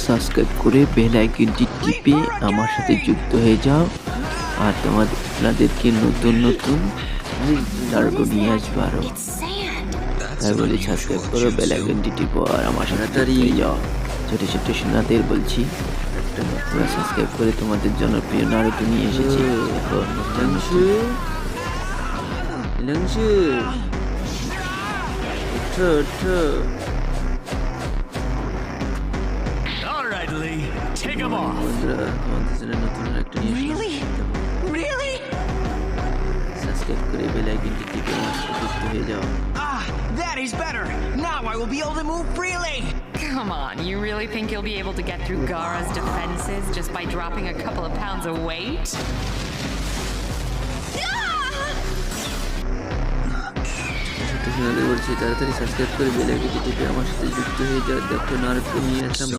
Subscribe করে bell আইকনটি টিপে আমার সাথে যুক্ত হয়ে যাও। আর আপনাদেরকে নতুন নতুন নারুটো নিয়ে আসবো আরো। তাই বলি সাবস্ক্রাইব করো, বেল আইকনটি টিপো আর আমার সাথে যুক্ত হয়ে যাও। ছোট ছোট সোনাদের বলছি, তোমরা সাবস্ক্রাইব করে তোমাদের জনপ্রিয় নারুটো নিয়ে এসেছি। Alright, Lee, take him off. বন্ধুরা তোমাদের জন্য নতুন একটা নিয়ে Really? Really? সাবস্ক্রাইব করে বেল আইকনটি টিপে আমার সাথে যুক্ত হয়ে যাও। Ah, that is better. Now I will be able to move freely. Come on, you really think you'll be able to get through Gaara's defenses just by dropping a couple of pounds of weight? বলছি তাড়াতাড়ি subscribe করে bell আইকনটি টিপে আমার সাথে যুক্ত হয়ে যাও। দেখো নারুটো নিয়ে আসলাম।